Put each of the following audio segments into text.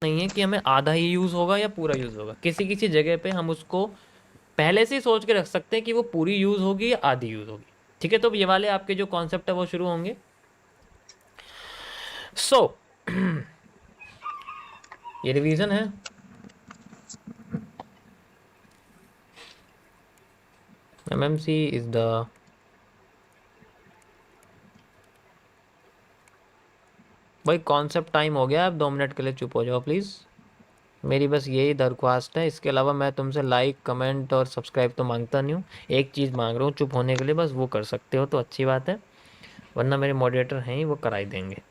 नहीं है कि हमें आधा ही यूज़ होगा या पूरा यूज़ होगा। किसी किसी जगह पे हम उसको पहले से ही सोच के रख सकते हैं कि वो पूरी यूज़ होगी या आधी यूज़ होगी। ठीक है, तो ये वाले आपके जो कॉन्सेप्ट है वो शुरू होंगे। सो ये रिवीजन है। एमएमसी इज द भाई कॉन्सेप्ट टाइम हो गया, अब 2 मिनट के लिए चुप हो जाओ प्लीज़। मेरी बस यही दरख्वास्त है, इसके अलावा मैं तुमसे लाइक कमेंट और सब्सक्राइब तो मांगता नहीं हूँ। एक चीज़ मांग रहा हूँ चुप होने के लिए, बस वो कर सकते हो तो अच्छी बात है, वरना मेरे मॉडरेटर हैं ही, वो कराई देंगे,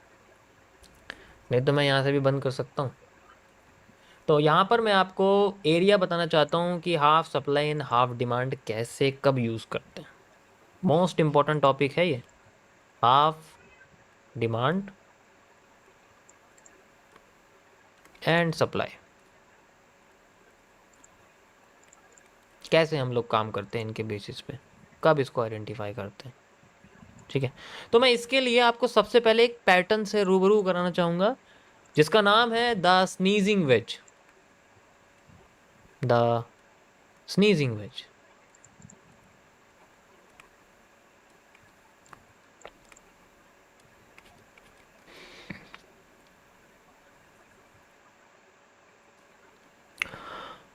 नहीं तो मैं यहाँ से भी बंद कर सकता हूँ। तो यहाँ पर मैं आपको एरिया बताना चाहता हूँ कि half supply and half demand कैसे कब यूज़ करते हैं। मोस्ट इम्पॉर्टेंट टॉपिक है ये, हाफ डिमांड एंड सप्लाई, कैसे हम लोग काम करते हैं इनके बेसिस पे, कब इसको आइडेंटिफाई करते हैं। ठीक है, तो मैं इसके लिए आपको सबसे पहले एक पैटर्न से रूबरू कराना चाहूँगा जिसका नाम है the sneezing wedge. The sneezing wedge.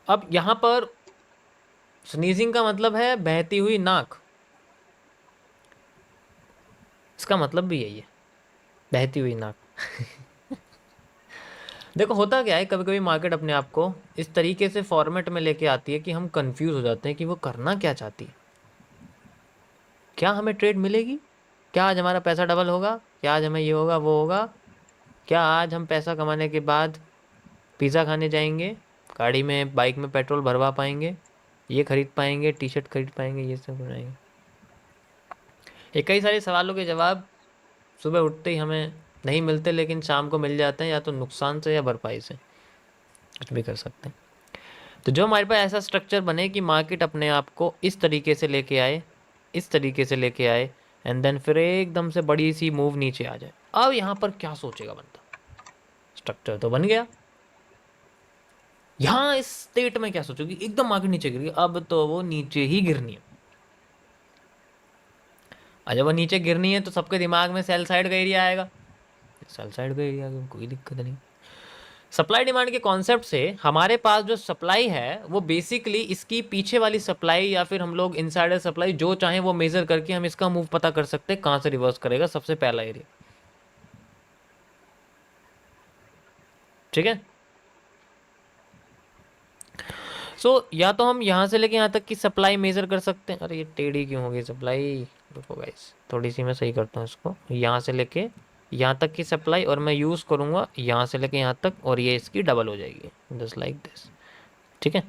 अब यहां पर स्नीजिंग का मतलब है बहती हुई नाक, इसका मतलब भी यही है, बहती हुई नाक। देखो होता क्या है, कभी कभी मार्केट अपने आप को इस तरीके से फॉर्मेट में लेके आती है कि हम कंफ्यूज हो जाते हैं कि वो करना क्या चाहती है। क्या हमें ट्रेड मिलेगी, क्या आज हमारा पैसा डबल होगा, क्या आज हमें ये होगा वो होगा, क्या आज हम पैसा कमाने के बाद पिज़्ज़ा खाने जाएंगे, गाड़ी में बाइक में पेट्रोल भरवा पाएंगे, ये खरीद पाएंगे, टी शर्ट खरीद पाएंगे, ये सब बनाएंगे। ये कई सारे सवालों के जवाब सुबह उठते ही हमें नहीं मिलते, लेकिन शाम को मिल जाते हैं, या तो नुकसान से या भरपाई से, कुछ भी कर सकते हैं। तो जो हमारे पास ऐसा स्ट्रक्चर बने कि मार्केट अपने आप को इस तरीके से लेके आए, इस तरीके से लेके आए, एंड देन फिर एकदम से बड़ी सी मूव नीचे आ जाए। अब यहाँ पर क्या सोचेगा बंदा, स्ट्रक्चर तो बन गया, यहाँ इस स्टेट में क्या सोचोगी, एकदम मार्केट नीचे गिर गई, अब तो वो नीचे ही गिरनी है। और जब वो नीचे गिरनी है तो सबके दिमाग में सेल साइड का एरिया आएगा, सेल साइड का एरिया कोई दिक्कत नहीं। सप्लाई डिमांड के कॉन्सेप्ट से हमारे पास जो सप्लाई है वो बेसिकली इसकी पीछे वाली सप्लाई, या फिर हम लोग इनसाइडर सप्लाई जो चाहें वो मेजर करके हम इसका मूव पता कर सकते हैं कहाँ से रिवर्स करेगा, सबसे पहला एरिया। ठीक है, या तो हम यहाँ से लेके यहाँ तक की सप्लाई मेजर कर सकते हैं। अरे ये टेढ़ी क्यों होगी सप्लाई, रुको गाइस थोड़ी सी मैं सही करता हूँ इसको। यहाँ से लेके यहाँ तक की सप्लाई, और मैं यूज़ करूँगा यहाँ से लेके यहाँ तक, और ये इसकी डबल हो जाएगी, जस्ट लाइक दिस। ठीक है,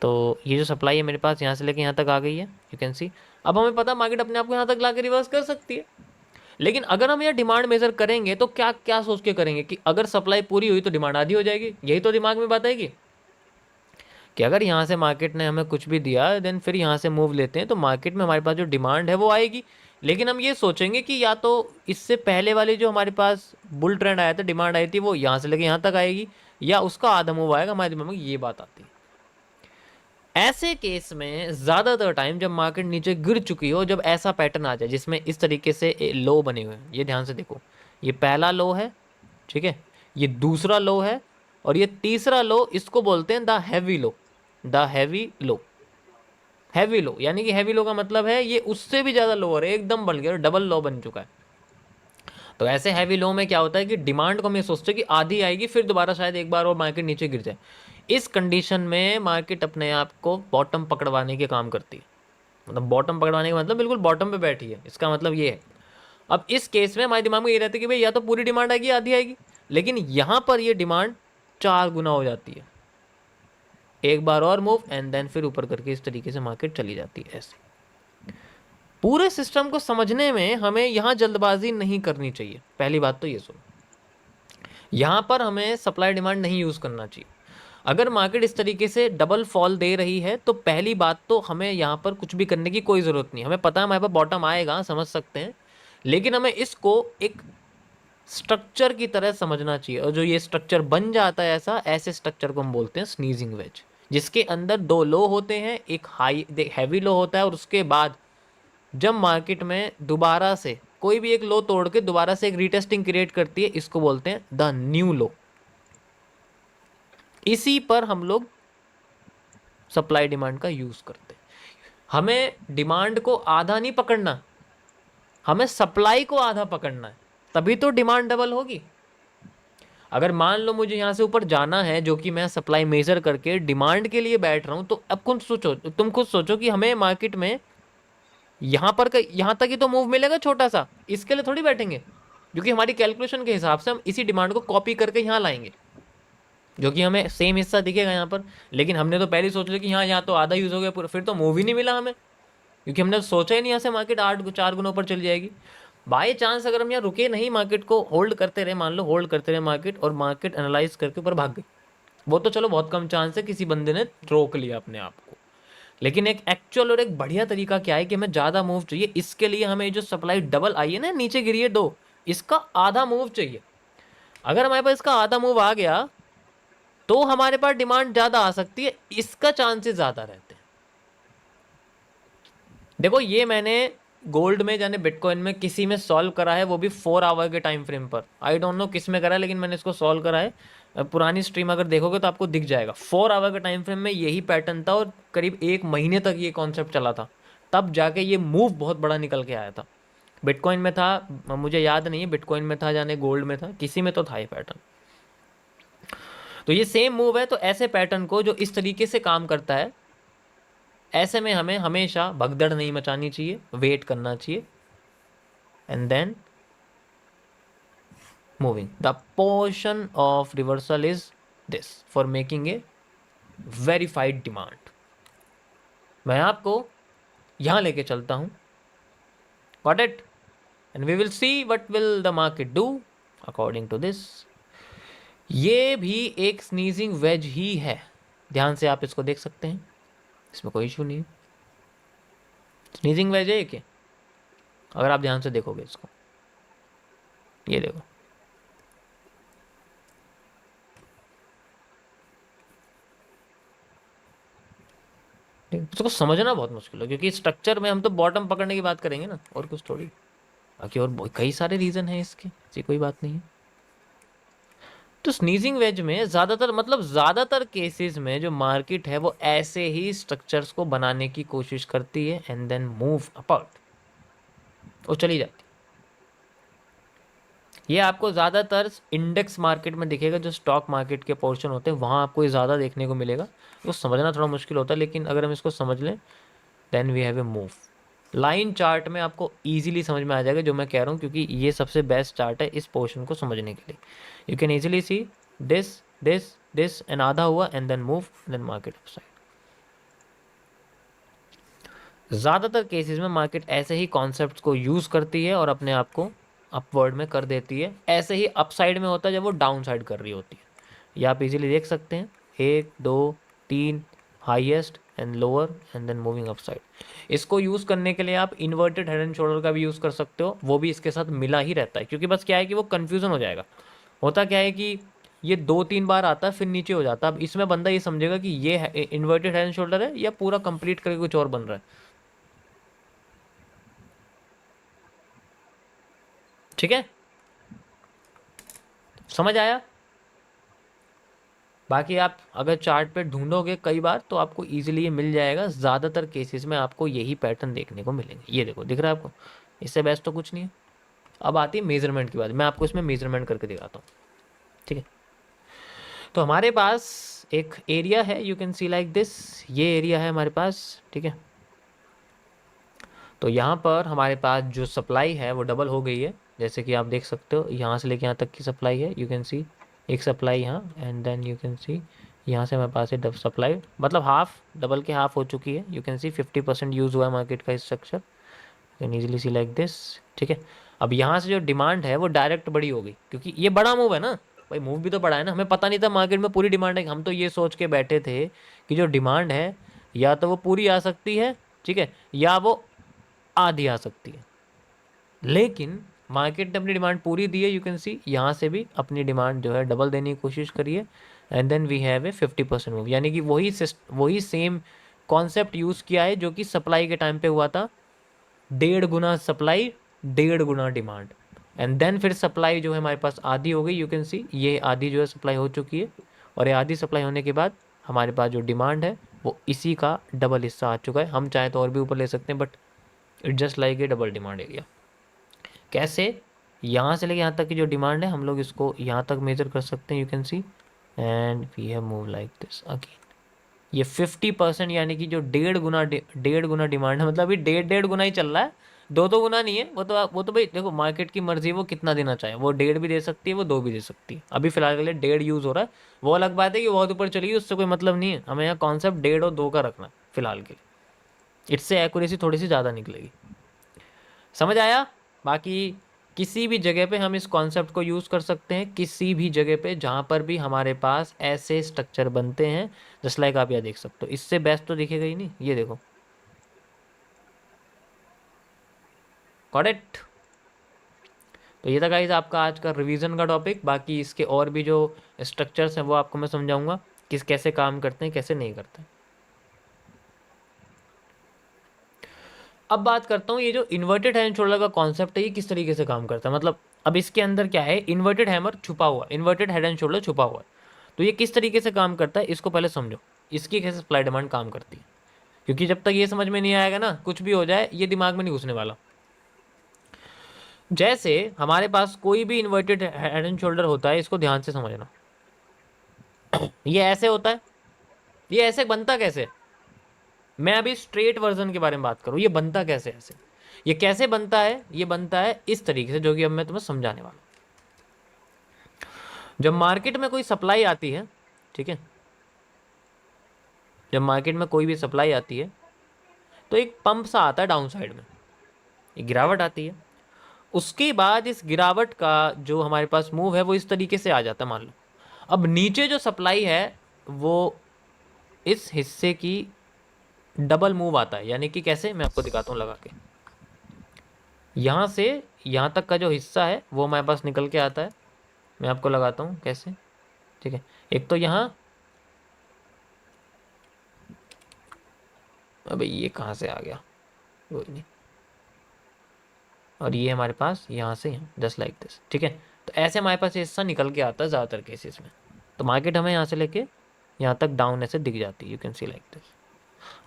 तो ये जो सप्लाई है मेरे पास यहाँ से लेके यहाँ तक आ गई है, यू कैन सी। अब हमें पता मार्केट अपने आप को यहाँ तक ला के रिवर्स कर सकती है, लेकिन अगर हम यहाँ डिमांड मेजर करेंगे तो क्या क्या सोच के करेंगे कि अगर सप्लाई पूरी हुई तो डिमांड आधी हो जाएगी, यही तो दिमाग में बात आएगी कि अगर यहाँ से मार्केट ने हमें कुछ भी दिया देन फिर यहाँ से मूव लेते हैं तो मार्केट में हमारे पास जो डिमांड है वो आएगी। लेकिन हम ये सोचेंगे कि या तो इससे पहले वाली जो हमारे पास बुल ट्रेंड आया था, डिमांड आई थी, वो यहाँ से लेके यहाँ तक आएगी, या उसका आधा मूव आएगा, हमारे दिमाग में ये बात आती है। ऐसे केस में ज़्यादातर टाइम जब मार्केट नीचे गिर चुकी हो, जब ऐसा पैटर्न आ जाए जिसमें इस तरीके से लो बने हुए हैं, ये ध्यान से देखो, ये पहला लो है, ठीक है, ये दूसरा लो है, और ये तीसरा लो, इसको बोलते हैं the heavy low. The heavy low, heavy low यानी कि हैवी लो का मतलब है ये उससे भी ज़्यादा लोअर है, एकदम बन गया, डबल लो बन चुका है। तो ऐसे हैवी लो में क्या होता है कि डिमांड को हम ये सोचते हैं कि आधी आएगी, फिर दोबारा शायद एक बार और मार्केट नीचे गिर जाए। इस कंडीशन में मार्केट अपने आप को बॉटम पकड़वाने के काम करती है, मतलब बॉटम पकड़वाने का मतलब बिल्कुल बॉटम पे बैठी है, इसका मतलब ये है। अब इस केस में हमारे दिमाग में ये रहता है कि भाई या तो पूरी डिमांड आएगी या आधी आएगी, लेकिन यहाँ पर ये डिमांड 4 गुना हो जाती है, एक बार और मूव एंड देन फिर ऊपर करके इस तरीके से मार्केट चली जाती है। ऐसे पूरे सिस्टम को समझने में हमें यहाँ जल्दबाजी नहीं करनी चाहिए, पहली बात तो ये सुनो, यहाँ पर हमें सप्लाई डिमांड नहीं यूज़ करना चाहिए। अगर मार्केट इस तरीके से डबल फॉल दे रही है तो पहली बात तो हमें यहाँ पर कुछ भी करने की कोई ज़रूरत नहीं, हमें पता है हमारे पास बॉटम आएगा, समझ सकते हैं, लेकिन हमें इसको एक स्ट्रक्चर की तरह समझना चाहिए, और जो ये स्ट्रक्चर बन जाता है ऐसा, ऐसे स्ट्रक्चर को हम बोलते हैं स्नीजिंग वेज, जिसके अंदर दो लो होते हैं, एक हाई हैवी लो होता है, और उसके बाद जब मार्केट में दोबारा से कोई भी एक लो तोड़ के दोबारा से एक रीटेस्टिंग क्रिएट करती है, इसको बोलते हैं द न्यू लो। इसी पर हम लोग सप्लाई डिमांड का यूज करते हैं। हमें डिमांड को आधा नहीं पकड़ना, हमें सप्लाई को आधा पकड़ना है, तभी तो डिमांड डबल होगी। अगर मान लो मुझे यहाँ से ऊपर जाना है, जो कि मैं सप्लाई मेजर करके डिमांड के लिए बैठ रहा हूँ, तो अब खुद सोचो, तुम खुद सोचो कि हमें मार्केट में यहाँ तक ही तो मूव मिलेगा छोटा सा, इसके लिए थोड़ी बैठेंगे, क्योंकि हमारी कैलकुलेशन के हिसाब से हम इसी डिमांड को कॉपी करके यहाँ लाएंगे, जो कि हमें सेम हिस्सा दिखेगा यहाँ पर। लेकिन हमने तो पहले ही सोच लिया कि यहाँ तो आधा यूज हो गया पूरा, फिर तो मूव ही नहीं मिला हमें, क्योंकि हमने सोचा ही नहीं यहाँ से मार्केट 4 गुना ऊपर चली जाएगी। बाई चांस अगर हम यहाँ रुके नहीं, मार्केट को होल्ड करते रहे, मान लो होल्ड करते रहे मार्केट, और मार्केट एनालाइज करके ऊपर भाग गई, वो तो चलो बहुत कम चांस है, किसी बंदे ने रोक लिया अपने आप को। लेकिन एक एक्चुअल और एक बढ़िया तरीका क्या है कि हमें ज़्यादा मूव चाहिए, इसके लिए हमें जो सप्लाई डबल आई है ना, नीचे गिरी है 2, इसका आधा मूव चाहिए। अगर हमारे पास इसका आधा मूव आ गया तो हमारे पास डिमांड ज़्यादा आ सकती है, इसका चांसेस ज़्यादा रहते हैं। देखो ये मैंने गोल्ड में जाने बिटकॉइन में किसी में सॉल्व करा है, वो भी 4 आवर के टाइम फ्रेम पर। आई डोंट नो किस में करा है, लेकिन मैंने इसको सॉल्व करा है। पुरानी स्ट्रीम अगर देखोगे तो आपको दिख जाएगा, 4 आवर के टाइम फ्रेम में यही पैटर्न था, और करीब 1 महीने तक ये कॉन्सेप्ट चला था, तब जाके ये मूव बहुत बड़ा निकल के आया था। बिटकॉइन में था, मुझे याद नहीं है बिटकॉइन में था जाने गोल्ड में था, किसी में तो था ये पैटर्न। तो ये सेम मूव है, तो ऐसे पैटर्न को जो इस तरीके से काम करता है, ऐसे में हमें हमेशा भगदड़ नहीं मचानी चाहिए, वेट करना चाहिए, and then moving. The portion of reversal is this for making a verified demand. मैं आपको यहां लेके चलता हूं, got it, and we will see what will the market do according to this. ये भी एक स्नीजिंग वेज ही है, ध्यान से आप इसको देख सकते हैं, इसमें कोई इशू नहीं है, स्नीजिंग वेज है क्या, अगर आप ध्यान से देखोगे इसको, ये देखो, इसको समझना बहुत मुश्किल है, क्योंकि स्ट्रक्चर में हम तो बॉटम पकड़ने की बात करेंगे ना, और कुछ थोड़ी, बाकी और कई सारे रीज़न हैं इसके, ऐसी कोई बात नहीं है। तो स्नीजिंग वेज में ज़्यादातर केसेस में जो मार्केट है वो ऐसे ही स्ट्रक्चर्स को बनाने की कोशिश करती है, एंड देन मूव अपार्ट, वो चली जाती है। ये आपको ज़्यादातर इंडेक्स मार्केट में दिखेगा, जो स्टॉक मार्केट के पोर्शन होते हैं वहाँ आपको ये ज़्यादा देखने को मिलेगा। तो समझना थोड़ा मुश्किल होता है, लेकिन अगर हम इसको समझ लें, then we have a move. Line chart में आपको ईजिली समझ में आ जाएगा जो मैं कह रहा हूँ, क्योंकि ये सबसे बेस्ट चार्ट है इस पोर्शन को समझने के लिए। You can easily see this this this, and आधा हुआ, and then move, then market upside. ज़्यादातर केसेस में मार्केट ऐसे ही कॉन्सेप्ट्स को यूज़ करती है और अपने आप को अपवर्ड में कर देती है। ऐसे ही अपसाइड में होता है जब वो डाउन साइड कर रही होती है। ये आप इजीली देख सकते हैं, 1 2 3 highest and lower, and then moving upside. इसको यूज़ करने के लिए आप इन्वर्टेड हेड एंड शोल्डर का भी यूज़ कर सकते हो, वो भी इसके साथ मिला ही रहता है, क्योंकि बस क्या है कि वो कन्फ्यूज़न हो जाएगा। होता क्या है कि ये 2-3 बार आता है फिर नीचे हो जाता है। अब इसमें बंदा ये समझेगा कि ये इन्वर्टेड हेड एंड शोल्डर है या पूरा कंप्लीट करके कुछ और बन रहा है। ठीक है, समझ आया। बाकी आप अगर चार्ट पे ढूंढोगे कई बार तो आपको इजीली ये मिल जाएगा। ज़्यादातर केसेस में आपको यही पैटर्न देखने को मिलेंगे। ये देखो, दिख रहा है आपको, इससे बेस्ट तो कुछ नहीं है। अब आती है मेजरमेंट की बात, मैं आपको इसमें मेजरमेंट करके दिखाता हूँ। ठीक है, तो हमारे पास एक एरिया है, you can C like this, ये एरिया है हमारे पास। ठीक है, तो यहाँ पर हमारे पास जो सप्लाई है वो डबल हो गई है, जैसे कि आप देख सकते हो, यहाँ से लेके यहाँ तक की सप्लाई है। यू कैन सी एक सप्लाई यहाँ, and then you can see यहाँ से हमारे पास है सप्लाई, मतलब हाफ, डबल के हाफ हो चुकी है। यू कैन सी 50% यूज़ हुआ है मार्केट का structure, you can easily see like this. ठीक है, अब यहाँ से जो डिमांड है वो डायरेक्ट बड़ी हो गई, क्योंकि ये बड़ा मूव है ना भाई, मूव भी तो बड़ा है ना। हमें पता नहीं था मार्केट में पूरी डिमांड है, हम तो ये सोच के बैठे थे कि जो डिमांड है या तो वो पूरी आ सकती है, ठीक है, या वो आधी आ सकती है। लेकिन मार्केट ने अपनी डिमांड पूरी दी है, यू कैन सी यहाँ से भी अपनी डिमांड जो है डबल देने की कोशिश करिए, and then we have a 50% move, यानी कि वही सेम कॉन्सेप्ट यूज़ किया है जो कि सप्लाई के टाइम पे हुआ था, 1.5 गुना सप्लाई 1.5 गुना डिमांड, एंड देन फिर सप्लाई जो है हमारे पास आधी हो गई, यू कैन सी ये आधी जो है सप्लाई हो चुकी है, और ये आधी सप्लाई होने के बाद हमारे पास जो डिमांड है वो इसी का डबल हिस्सा आ चुका है। हम चाहे तो और भी ऊपर ले सकते हैं, but it just like A double demand area. कैसे? यहाँ से लेके यहाँ तक की जो डिमांड है हम लोग इसको यहाँ तक मेजर कर सकते हैं, you can see, and we have move like this again. ये 50% यानी कि जो 1.5 गुना डिमांड है, मतलब अभी 1.5 गुना ही चल रहा है, 2 गुना नहीं है। वो तो भाई देखो मार्केट की मर्जी है, वो कितना देना चाहे, वो 1.5 भी दे सकती है, वो 2 भी दे सकती है। अभी फिलहाल के लिए 1.5 यूज़ हो रहा है, वो अलग बात है कि बहुत ऊपर चली गई, उससे कोई मतलब नहीं है। हमें यहाँ कॉन्सेप्ट 1.5 और 2 का रखना है फिलहाल के लिए, इससे एक्यूरेसी थोड़ी सी ज़्यादा निकलेगी। समझ आया? बाकी किसी भी जगह पे हम इस कॉन्सेप्ट को यूज़ कर सकते हैं, किसी भी जगह पे जहाँ पर भी हमारे पास ऐसे स्ट्रक्चर बनते हैं, जस्ट लाइक आप यहाँ देख सकते हो। इससे बेस्ट तो दिखेगा ही नहीं, ये देखो, गॉट इट। तो ये था गाइस आपका आज का रिवीजन का टॉपिक। बाकी इसके और भी जो स्ट्रक्चर्स हैं वो आपको मैं समझाऊंगा किस कैसे काम करते हैं, कैसे नहीं करते हैं। अब बात करता हूँ ये जो इन्वर्टेड हैंड शोल्डर का कॉन्सेप्ट है ये किस तरीके से काम करता है। मतलब अब इसके अंदर क्या है, इन्वर्टेड हैमर छुपा हुआ, इन्वर्टेड हेड एंड शोल्डर छुपा हुआ है। तो ये किस तरीके से काम करता है इसको पहले समझो, इसकी कैसे सप्लाई डिमांड काम करती है, क्योंकि जब तक ये समझ में नहीं आएगा ना, कुछ भी हो जाए ये दिमाग में नहीं घुसने वाला। जैसे हमारे पास कोई भी इन्वर्टेड हेड एंड शोल्डर होता है, इसको ध्यान से समझना। ये ऐसे होता है, ये ऐसे बनता कैसे? मैं अभी स्ट्रेट वर्जन के बारे में बात करूँ, ये बनता कैसे ऐसे, ये कैसे बनता है? ये बनता है इस तरीके से, जो कि अब मैं तुम्हें समझाने वाला हूँ। जब मार्केट में कोई सप्लाई आती है, ठीक है, जब मार्केट में कोई भी सप्लाई आती है तो एक पंप सा आता है डाउन साइड में, एक गिरावट आती है। उसके बाद इस गिरावट का जो हमारे पास मूव है वो इस तरीके से आ जाता है। मान लो अब नीचे जो सप्लाई है वो इस हिस्से की डबल मूव आता है, यानी कि कैसे, मैं आपको दिखाता हूँ लगा के। यहाँ से यहाँ तक का जो हिस्सा है वो हमारे पास निकल के आता है, मैं आपको लगाता हूँ कैसे, ठीक है। एक तो यहाँ, अबे ये कहाँ से आ गया, कोई नहीं, और ये हमारे पास यहाँ से यहाँ जस्ट लाइक दिस, ठीक है। तो ऐसे हमारे पास ये हिस्सा निकल के आता है ज़्यादातर केसेस में। तो मार्केट हमें यहाँ से लेके यहाँ तक डाउन ऐसे दिख जाती है, you can C like this.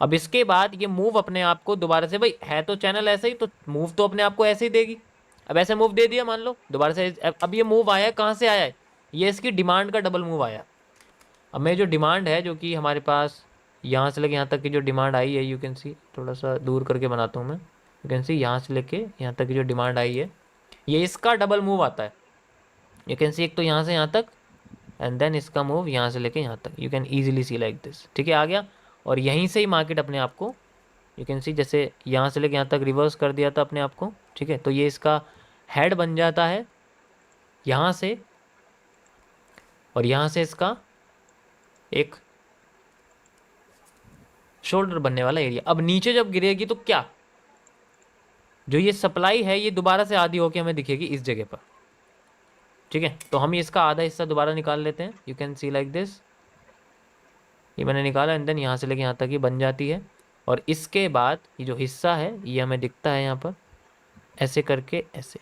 अब इसके बाद ये मूव अपने आप को दोबारा से, भाई है तो चैनल ऐसे ही, तो मूव तो अपने आप को ऐसे ही देगी। अब ऐसे मूव दे दिया मान लो दोबारा से, अब ये मूव आया कहाँ से आया है, ये इसकी डिमांड का डबल मूव आया। अब मेरी जो डिमांड है, जो कि हमारे पास यहाँ से लेके यहाँ तक की जो डिमांड आई है, यू कैन सी, थोड़ा सा दूर करके बनाता हूँ मैं, यू कैन सी यहाँ से लेके यहाँ तक की जो डिमांड आई है ये इसका डबल मूव आता है, यू कैन सी। एक तो यहाँ से यहाँ तक, एंड देन इसका मूव यहाँ से लेके यहाँ तक, you can easily see like this, ठीक है, आ गया। और यहीं से ही मार्केट अपने आप को, यू कैन सी, जैसे यहाँ से लेके यहाँ तक रिवर्स कर दिया था अपने आप को, ठीक है। तो ये इसका हेड बन जाता है यहाँ से, और यहाँ से इसका एक शोल्डर बनने वाला एरिया। अब नीचे जब गिरेगी तो क्या, जो ये सप्लाई है ये दोबारा से आधी होके हमें दिखेगी इस जगह पर, ठीक है। तो हम इसका आधा हिस्सा दोबारा निकाल लेते हैं, you can C like this, ये मैंने निकाला, एंड देन यहाँ से लेके यहाँ तक ही बन जाती है। और इसके बाद ये जो हिस्सा है ये हमें दिखता है यहाँ पर ऐसे करके, ऐसे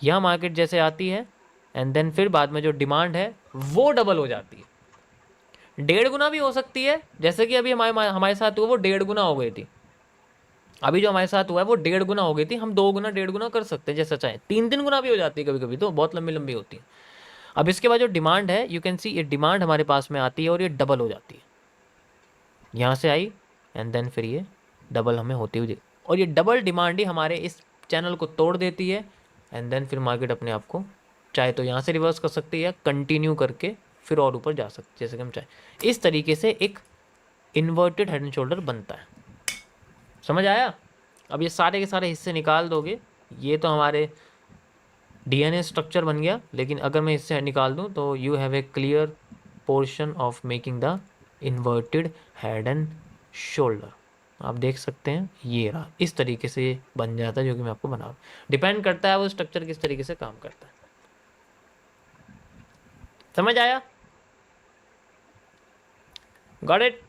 यहाँ मार्केट जैसे आती है, एंड देन फिर बाद में जो डिमांड है वो डबल हो जाती है, 1.5 गुना भी हो सकती है, जैसे कि अभी हमारे साथ हुआ वो 1.5 गुना हो गई थी। अभी जो हमारे साथ हुआ है वो 1.5 गुना हो गई थी, हम 2 गुना 1.5 गुना कर सकते हैं जैसा चाहे, 3 गुना भी हो जाती है कभी कभी, तो बहुत लंबी लंबी होती है। अब इसके बाद जो डिमांड है, यू कैन सी, ये डिमांड हमारे पास में आती है और ये डबल हो जाती है, यहाँ से आई एंड देन फिर ये डबल हमें होती हुई, और ये डबल डिमांड ही हमारे इस चैनल को तोड़ देती है, एंड देन फिर मार्केट अपने आप को चाहे तो यहाँ से रिवर्स कर सकती है या कंटिन्यू करके फिर और ऊपर जा सकती है जैसे कि हम चाहे। इस तरीके से एक इन्वर्टेड हेड एंड शोल्डर बनता है, समझ आया? अब ये सारे के सारे हिस्से निकाल दोगे, ये तो हमारे डीएनए स्ट्रक्चर बन गया, लेकिन अगर मैं इससे निकाल दूं तो you have a clear portion of making the inverted head and shoulder. आप देख सकते हैं ये रहा, इस तरीके से ये बन जाता है जो कि मैं आपको बना रहा हूँ। डिपेंड करता है वो स्ट्रक्चर किस तरीके से काम करता है। समझ आया? Got it?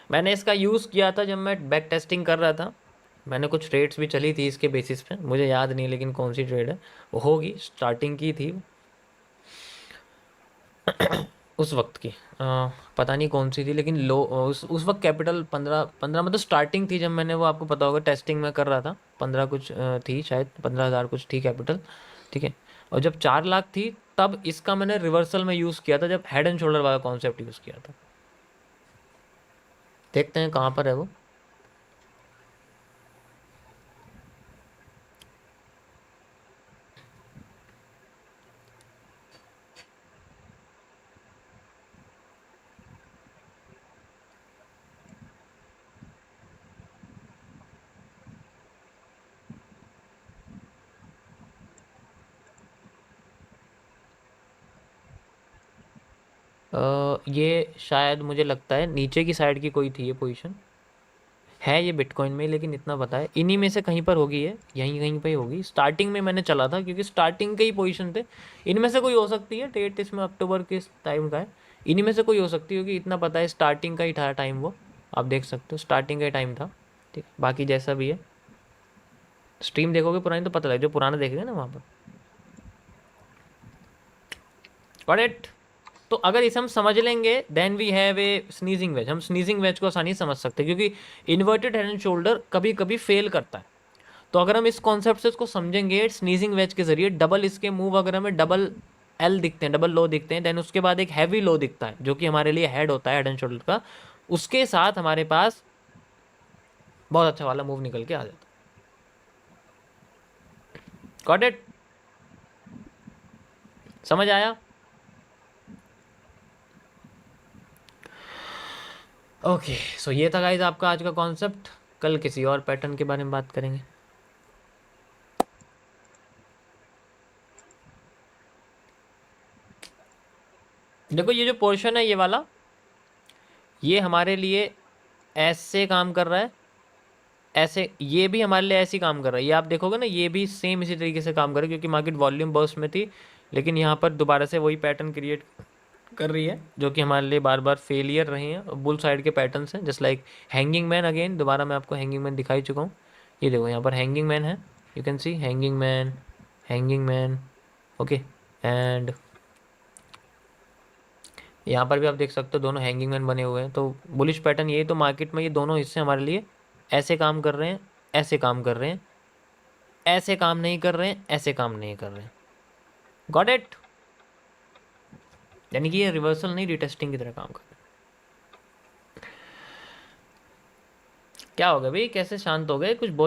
मैंने इसका यूज़ किया था जब मैं बैक टेस्टिंग कर रहा था। मैंने कुछ ट्रेड्स भी चली थी इसके बेसिस पे, मुझे याद नहीं लेकिन कौन सी ट्रेड है वो होगी, स्टार्टिंग की थी उस वक्त की। पता नहीं कौन सी थी लेकिन लो उस वक्त कैपिटल 15 मतलब स्टार्टिंग थी जब मैंने वो, आपको पता होगा टेस्टिंग में कर रहा था। 15 कुछ थी शायद, 15,000 कुछ थी कैपिटल। ठीक है। और जब 4 लाख थी तब इसका मैंने रिवर्सल में यूज़ किया था, जब हेड एंड शोल्डर वाला कॉन्सेप्ट यूज़ किया था। देखते हैं कहाँ पर है वो। ये शायद मुझे लगता है नीचे की साइड की कोई थी ये पोजीशन, है ये बिटकॉइन में, लेकिन इतना पता है इन्हीं में से कहीं पर होगी, ये यहीं कहीं पे ही होगी। स्टार्टिंग में मैंने चला था क्योंकि स्टार्टिंग के ही पोजीशन थे। इनमें से कोई हो सकती है, डेट इसमें अक्टूबर के टाइम का है। इन्हीं में से कोई हो सकती है क्योंकि इतना पता है स्टार्टिंग का ही था टाइम वो। आप देख सकते हो स्टार्टिंग का ही टाइम था। ठीक, बाकी जैसा भी है स्ट्रीम देखोगे पुरानी तो पता लगे, जो पुराना देखेंगे ना वहाँ पर। Got it? तो अगर इसे हम समझ लेंगे then we have a sneezing wedge. हम स्नीजिंग वेज को आसानी से समझ सकते हैं क्योंकि इन्वर्टेड हेड एंड शोल्डर कभी कभी फेल करता है। तो अगर हम इस कॉन्सेप्ट से इसको समझेंगे स्नीजिंग वेज के जरिए, डबल इसके मूव अगर हमें डबल एल दिखते हैं, डबल लो दिखते हैं, देन उसके बाद एक हैवी लो दिखता है जो कि हमारे लिए हेड होता है, हेड एंड शोल्डर का, उसके साथ हमारे पास बहुत अच्छा वाला मूव निकल के आ जाता है। Got it? समझ आया? ओके, सो ये था गाइज आपका आज का कॉन्सेप्ट। कल किसी और पैटर्न के बारे में बात करेंगे। देखो ये जो पोर्शन है ये वाला, ये हमारे लिए ऐसे काम कर रहा है, ऐसे ये भी हमारे लिए ऐसे ही काम कर रहा है। ये आप देखोगे ना, ये भी सेम इसी तरीके से काम कर रहा है क्योंकि मार्केट वॉल्यूम बर्स्ट में थी, लेकिन यहाँ पर दोबारा से वही पैटर्न क्रिएट कर रही है जो कि हमारे लिए बार बार फेलियर रहे हैं। बुल साइड के पैटर्न्स हैं, just like hanging man. Again दोबारा मैं आपको हैंगिंग मैन दिखा ही चुका हूँ। ये देखो यहाँ पर हैंगिंग मैन है, you can C hanging man, hanging man. Okay, and यहाँ पर भी आप देख सकते हो दोनों हैंगिंग मैन बने हुए हैं। तो बुलिश पैटर्न यही तो मार्केट में ये दोनों हिस्से हमारे लिए ऐसे काम कर रहे हैं, ऐसे काम कर रहे हैं, ऐसे काम नहीं कर रहे हैं, ऐसे काम नहीं कर रहे हैं। Got it? यानी कि ये रिवर्सल नहीं, रिटेस्टिंग की तरह काम कर रहे हैं। क्या हो गया भाई, कैसे शांत हो गए, कुछ बोल